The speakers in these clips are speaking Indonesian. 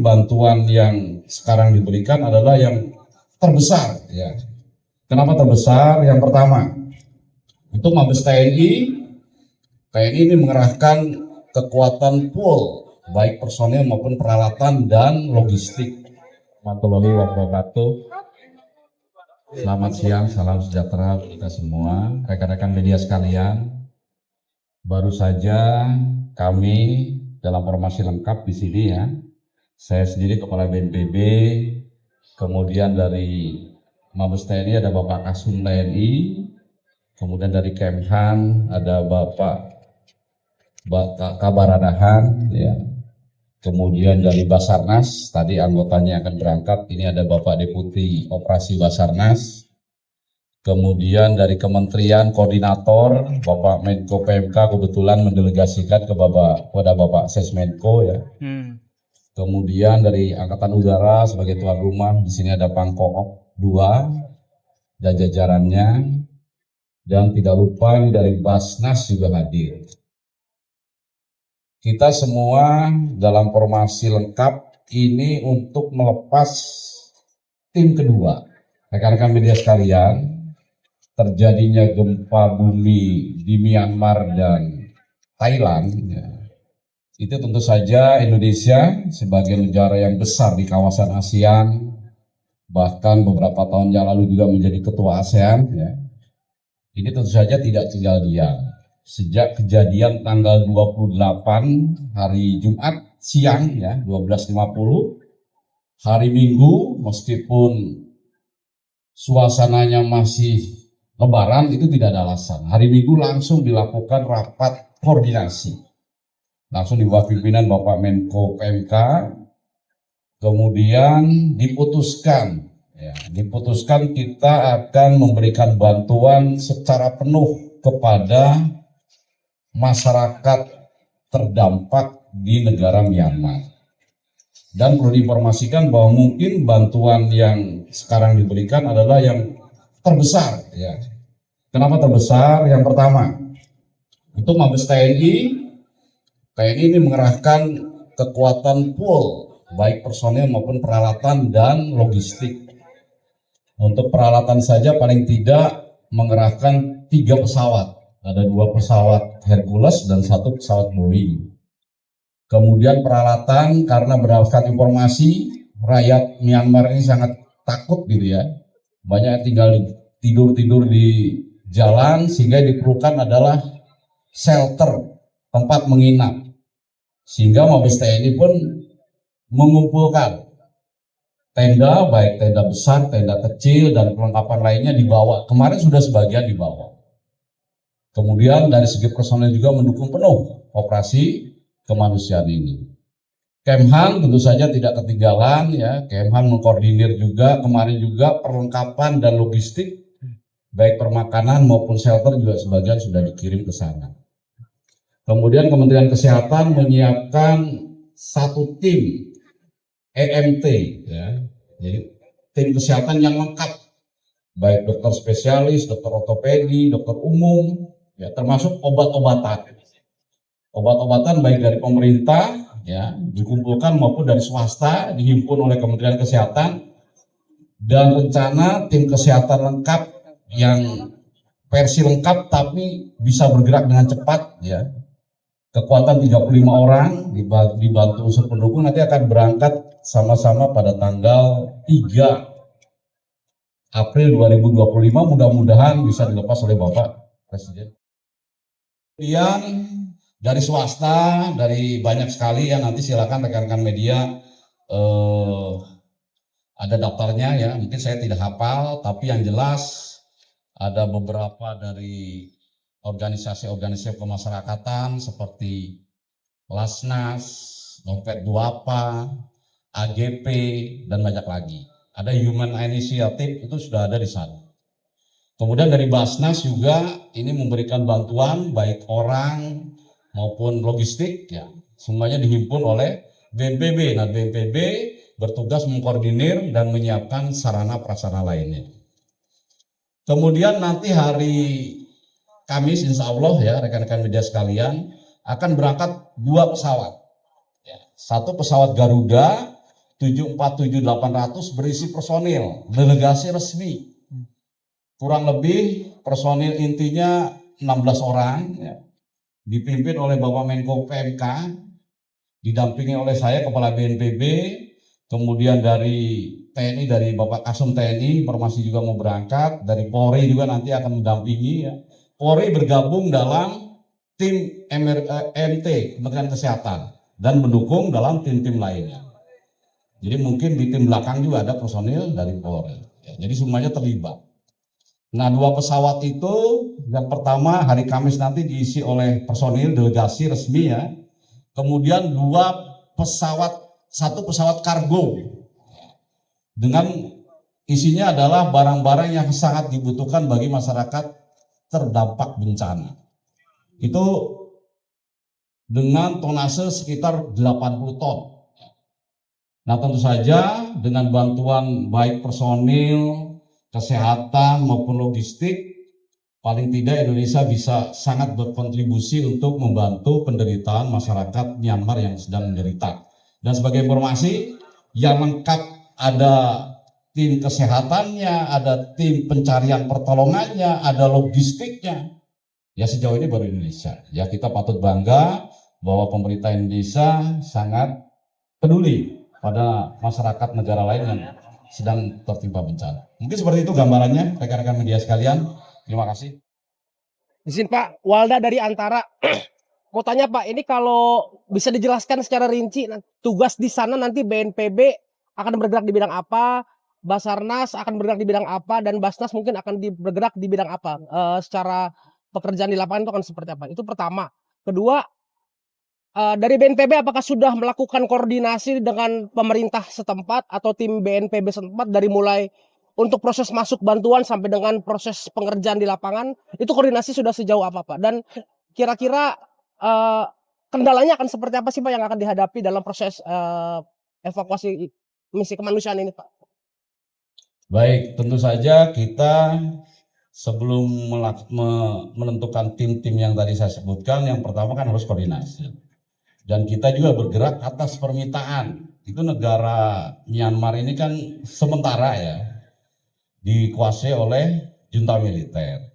bantuan yang sekarang diberikan adalah yang terbesar. Ya. Kenapa terbesar? Yang pertama, untuk Mabes TNI ini mengerahkan kekuatan full, baik personil maupun peralatan dan logistik. Warahmatullahi wabarakatuh. Selamat siang, salam sejahtera kita semua, rekan-rekan media sekalian. Baru saja kami dalam formasi lengkap di sini ya. Saya sendiri Kepala BNPB, kemudian dari Mabes TNI ada Bapak Kasum TNI, kemudian dari Kemhan ada Bapak Kabaradahan, ya. Kemudian dari Basarnas, tadi anggotanya akan berangkat, ini ada Bapak Deputi Operasi Basarnas. Kemudian dari Kementerian Koordinator, Bapak Menko PMK kebetulan mendelegasikan kepada Bapak Sesmenko ya. Kemudian dari Angkatan Udara sebagai tuan rumah, di sini ada Pangkoop 2 dan jajarannya. Dan tidak lupa dari Basnas juga hadir. Kita semua dalam formasi lengkap ini untuk melepas tim kedua. Rekan-rekan media sekalian, terjadinya gempa bumi di Myanmar dan Thailand, ya, itu tentu saja Indonesia sebagai negara yang besar di kawasan ASEAN, bahkan beberapa tahun yang lalu juga menjadi ketua ASEAN, ya, ini tentu saja tidak tinggal diam. Sejak kejadian tanggal 28 hari Jumat siang ya 12.50, hari Minggu meskipun suasananya masih Lebaran itu tidak ada alasan. Hari Minggu langsung dilakukan rapat koordinasi. Langsung di bawah pimpinan Bapak Menko PMK, kemudian diputuskan kita akan memberikan bantuan secara penuh kepada masyarakat terdampak di negara Myanmar. Dan perlu diinformasikan bahwa mungkin bantuan yang sekarang diberikan adalah yang terbesar. Ya. Kenapa terbesar? Yang pertama, untuk Mabes TNI ini mengerahkan kekuatan full, baik personil maupun peralatan dan logistik. Untuk peralatan saja paling tidak mengerahkan 3 pesawat. Ada 2 pesawat Hercules dan 1 pesawat Boeing. Kemudian peralatan karena berdasarkan informasi rakyat Myanmar ini sangat takut gitu ya. Banyak yang tinggal tidur di jalan sehingga diperlukan adalah shelter, tempat menginap. Sehingga Mabes TNI pun mengumpulkan tenda, baik tenda besar, tenda kecil dan perlengkapan lainnya dibawa. Kemarin sudah sebagian dibawa. Kemudian dari segi personel juga mendukung penuh operasi kemanusiaan ini. Kemhan tentu saja tidak ketinggalan ya. Kemhan mengkoordinir juga kemarin juga perlengkapan dan logistik baik permakanan maupun shelter juga sebagian sudah dikirim ke sana. Kemudian Kementerian Kesehatan menyiapkan 1 tim EMT ya. Jadi tim kesehatan yang lengkap baik dokter spesialis, dokter ortopedi, dokter umum ya, termasuk obat-obatan. Obat-obatan baik dari pemerintah ya dikumpulkan maupun dari swasta dihimpun oleh Kementerian Kesehatan, dan rencana tim kesehatan lengkap yang versi lengkap tapi bisa bergerak dengan cepat ya. Kekuatan 35 orang dibantu unsur pendukung nanti akan berangkat sama-sama pada tanggal 3 April 2025, mudah-mudahan bisa dilepas oleh Bapak Presiden. Kemudian dari swasta, dari banyak sekali ya, nanti silakan rekan-rekan media ada daftarnya ya, mungkin saya tidak hafal, tapi yang jelas ada beberapa dari organisasi-organisasi kemasyarakatan seperti Lasnas, Dompet Duapa, AGP, dan banyak lagi. Ada Human Initiative itu sudah ada di sana. Kemudian dari Basnas juga ini memberikan bantuan baik orang maupun logistik ya, semuanya dihimpun oleh BNPB. Nah, BNPB bertugas mengkoordinir dan menyiapkan sarana prasarana lainnya. Kemudian nanti hari Kamis insya Allah ya rekan-rekan media sekalian akan berangkat 2 pesawat. Ya, 1 pesawat Garuda 747-800 berisi personil delegasi resmi. Kurang lebih personil intinya 16 orang, ya, dipimpin oleh Bapak Menko PMK, didampingi oleh saya Kepala BNPB, kemudian dari TNI, dari Bapak Kasum TNI, informasi juga mau berangkat, dari Polri juga nanti akan mendampingi. Ya. Polri bergabung dalam tim MT, Kementerian Kesehatan, dan mendukung dalam tim-tim lainnya. Jadi mungkin di tim belakang juga ada personil dari Polri. Ya, jadi semuanya terlibat. Nah, 2 pesawat itu, yang pertama hari Kamis nanti diisi oleh personil delegasi resmi, ya. Kemudian 1 pesawat kargo dengan isinya adalah barang-barang yang sangat dibutuhkan bagi masyarakat terdampak bencana. Itu dengan tonase sekitar 80 ton. Nah, tentu saja dengan bantuan baik personil, kesehatan maupun logistik, paling tidak Indonesia bisa sangat berkontribusi untuk membantu penderitaan masyarakat Myanmar yang sedang menderita. Dan sebagai informasi yang lengkap, ada tim kesehatannya, ada tim pencarian pertolongannya, ada logistiknya. Ya, sejauh ini baru Indonesia. Ya, kita patut bangga bahwa pemerintah Indonesia sangat peduli pada masyarakat negara lain yang sedang tertimpa bencana. Mungkin seperti itu gambarannya, rekan-rekan media sekalian. Terima kasih. Izin Pak, Walda dari Antara. Mau tanya Pak, ini kalau bisa dijelaskan secara rinci, tugas di sana nanti BNPB akan bergerak di bidang apa, Basarnas akan bergerak di bidang apa, dan Basnas mungkin akan bergerak di bidang apa? Secara pekerjaan di lapangan itu akan seperti apa? Itu pertama. Kedua, dari BNPB apakah sudah melakukan koordinasi dengan pemerintah setempat atau tim BNPB setempat dari mulai untuk proses masuk bantuan sampai dengan proses pengerjaan di lapangan, itu koordinasi sudah sejauh apa Pak? Dan kira-kira kendalanya akan seperti apa sih Pak yang akan dihadapi dalam proses evakuasi misi kemanusiaan ini Pak? Baik, tentu saja kita sebelum menentukan tim-tim yang tadi saya sebutkan, yang pertama kan harus koordinasi. Dan kita juga bergerak atas permintaan. Itu negara Myanmar ini kan sementara ya dikuasai oleh junta militer.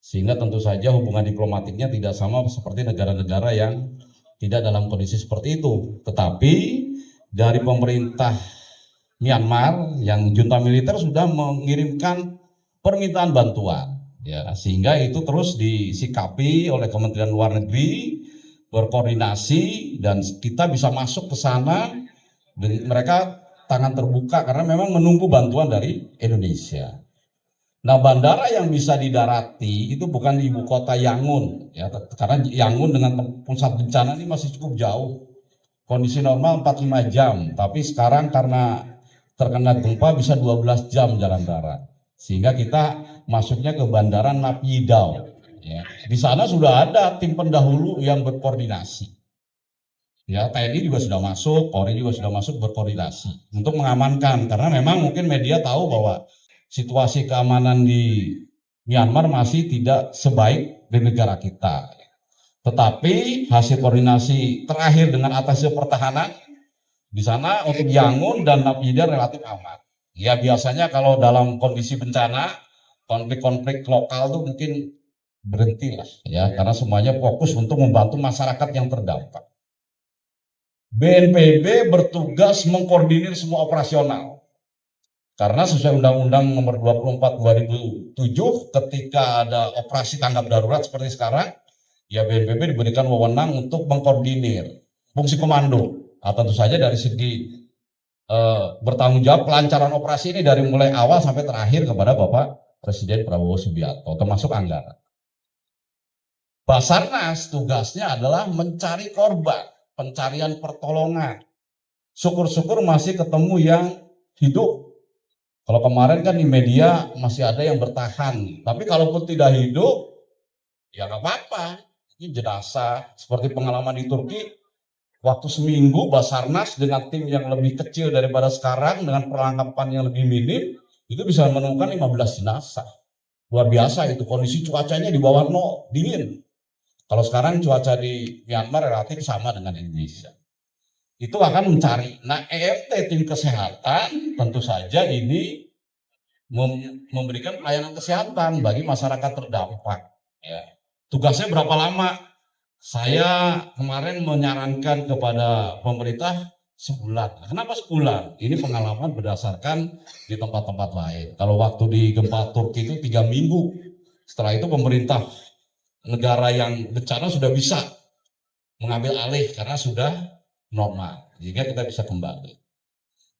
Sehingga tentu saja hubungan diplomatiknya tidak sama seperti negara-negara yang tidak dalam kondisi seperti itu. Tetapi dari pemerintah Myanmar yang junta militer sudah mengirimkan permintaan bantuan. Ya, sehingga itu terus disikapi oleh Kementerian Luar Negeri, berkoordinasi, dan kita bisa masuk ke sana. Mereka tangan terbuka karena memang menunggu bantuan dari Indonesia. Nah, bandara yang bisa didarati itu bukan di ibu kota Yangon, ya, karena Yangon dengan pusat bencana ini masih cukup jauh. Kondisi normal 4-5 jam, tapi sekarang karena terkena gempa bisa 12 jam jalan darat. Sehingga kita masuknya ke bandara Naypyidaw. Ya, di sana sudah ada tim pendahulu yang berkoordinasi. Ya, TNI juga sudah masuk, Polri juga sudah masuk berkoordinasi untuk mengamankan, karena memang mungkin media tahu bahwa situasi keamanan di Myanmar masih tidak sebaik di negara kita. Tetapi hasil koordinasi terakhir dengan atasnya pertahanan di sana untuk Yangon dan Naypyidaw relatif aman. Ya, biasanya kalau dalam kondisi bencana, konflik-konflik lokal tuh mungkin berhentilah ya, karena semuanya fokus untuk membantu masyarakat yang terdampak. BNPB bertugas mengkoordinir semua operasional. Karena sesuai Undang-Undang Nomor 24 2007, ketika ada operasi tanggap darurat seperti sekarang, ya BNPB diberikan wewenang untuk mengkoordinir fungsi komando. Nah, tentu saja dari segi bertanggung jawab pelancaran operasi ini dari mulai awal sampai terakhir kepada Bapak Presiden Prabowo Subianto, termasuk anggaran. Basarnas tugasnya adalah mencari korban, pencarian pertolongan. Syukur-syukur masih ketemu yang hidup. Kalau kemarin kan di media masih ada yang bertahan, tapi kalaupun tidak hidup, ya nggak apa-apa. Ini jenazah, seperti pengalaman di Turki, waktu seminggu Basarnas dengan tim yang lebih kecil daripada sekarang, dengan perlengkapan yang lebih minim, itu bisa menemukan 15 jenazah. Luar biasa itu, kondisi cuacanya di bawah 0, dingin. Kalau sekarang cuaca di Myanmar relatif sama dengan Indonesia. itu akan mencari. Nah, EMT tim kesehatan tentu saja ini memberikan pelayanan kesehatan bagi masyarakat terdampak. Ya. Tugasnya berapa lama? Saya kemarin menyarankan kepada pemerintah sebulan. Kenapa sebulan? Ini pengalaman berdasarkan di tempat-tempat lain. Kalau waktu di gempa Turki itu 3 minggu. Setelah itu pemerintah negara yang bencana sudah bisa mengambil alih karena sudah normal. Sehingga kita bisa kembali.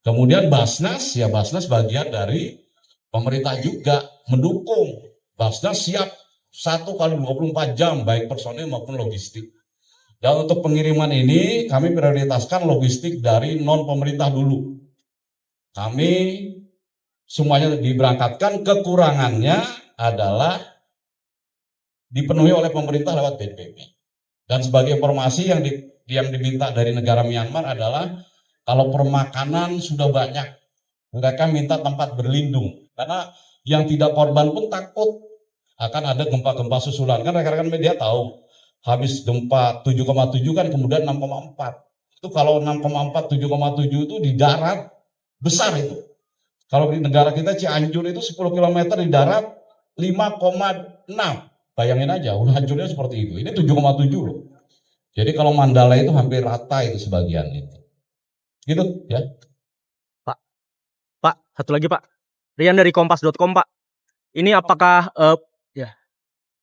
Kemudian Basnas, ya Basnas bagian dari pemerintah juga mendukung. Basnas siap 1x24 jam, baik personil maupun logistik. Dan untuk pengiriman ini, kami prioritaskan logistik dari non-pemerintah dulu. Kami semuanya diberangkatkan, kekurangannya adalah dipenuhi oleh pemerintah lewat BNPB. Dan sebagai informasi yang diminta dari negara Myanmar adalah, kalau permakanan sudah banyak, mereka minta tempat berlindung. Karena yang tidak korban pun takut akan ada gempa-gempa susulan. Kan rekan-rekan media tahu, habis gempa 7,7 kan kemudian 6,4. Itu kalau 6,4, 7,7 itu di darat, besar itu. Kalau di negara kita Cianjur itu 10 km di darat, 5,6. Bayangin aja, udah hancurnya seperti itu. Ini 7,7 loh. Jadi kalau Mandala itu hampir rata itu sebagian itu. Gitu ya. Pak, satu lagi Pak. Rian dari kompas.com Pak. Ini apakah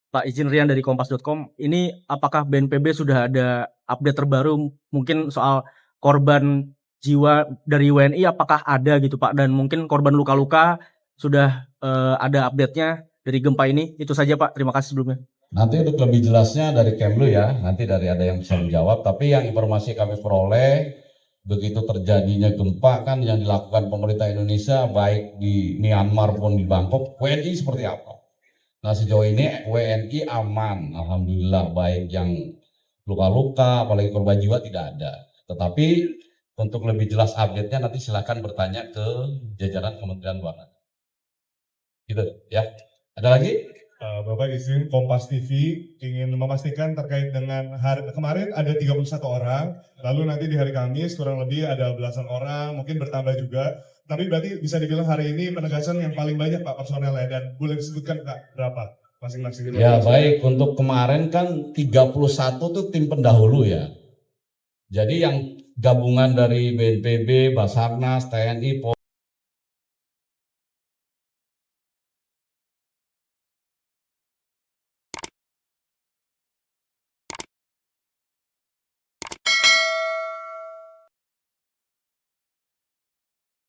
Pak, izin Rian dari kompas.com. Ini apakah BNPB sudah ada update terbaru mungkin soal korban jiwa dari WNI, apakah ada gitu Pak, dan mungkin korban luka-luka sudah ada update-nya dari gempa ini? Itu saja Pak, terima kasih sebelumnya. Nanti untuk lebih jelasnya dari Kemlu ya, nanti dari ada yang bisa menjawab. Tapi yang informasi kami peroleh, begitu terjadinya gempa kan yang dilakukan pemerintah Indonesia baik di Myanmar maupun di Bangkok, WNI seperti apa? Nah sejauh ini WNI aman, alhamdulillah, baik yang luka-luka, apalagi korban jiwa tidak ada. Tetapi untuk lebih jelas update-nya nanti silakan bertanya ke jajaran Kementerian Luar Negeri. Gitu ya. Ada lagi? Bapak izin Kompas TV ingin memastikan terkait dengan hari kemarin ada 31 orang, lalu nanti di hari Kamis kurang lebih ada belasan orang, mungkin bertambah juga. Tapi berarti bisa dibilang hari ini penegasan yang paling banyak Pak personelnya, dan boleh disebutkan Kak berapa masing-masing? Ya baik, untuk kemarin kan 31 tuh tim pendahulu ya. Jadi yang gabungan dari BNPB, Basarnas, TNI,